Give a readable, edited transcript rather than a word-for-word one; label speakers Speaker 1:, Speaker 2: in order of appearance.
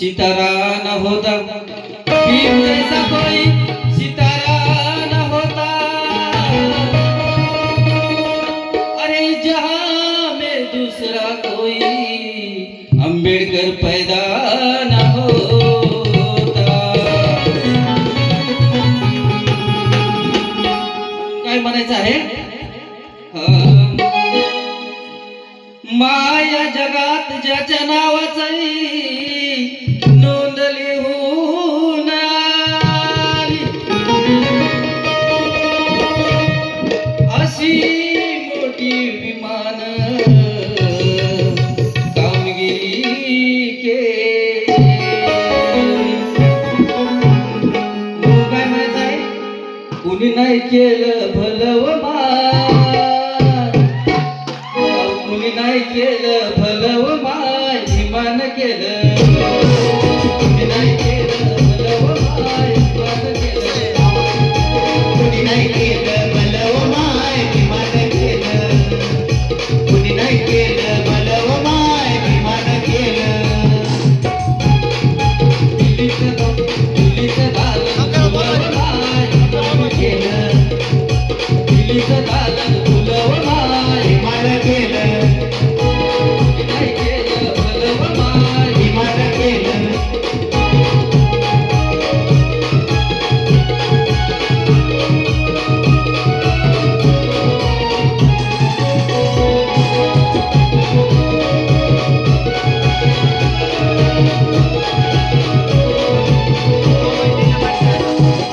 Speaker 1: सितारा न होता, भीम जैसा कोई सितारा न होता, अरे जहां में दूसरा कोई अंबेडकर पैदा न होता. काय म्हणायचं आहे? माया जगात ज्याच्या नावाची नोंद लिहून आली, अशी मोठी विमान कामगिरी केली. काय म्हणायचं आहे? कुणी नाही केलं भलं व मान, कुणी नाही केलं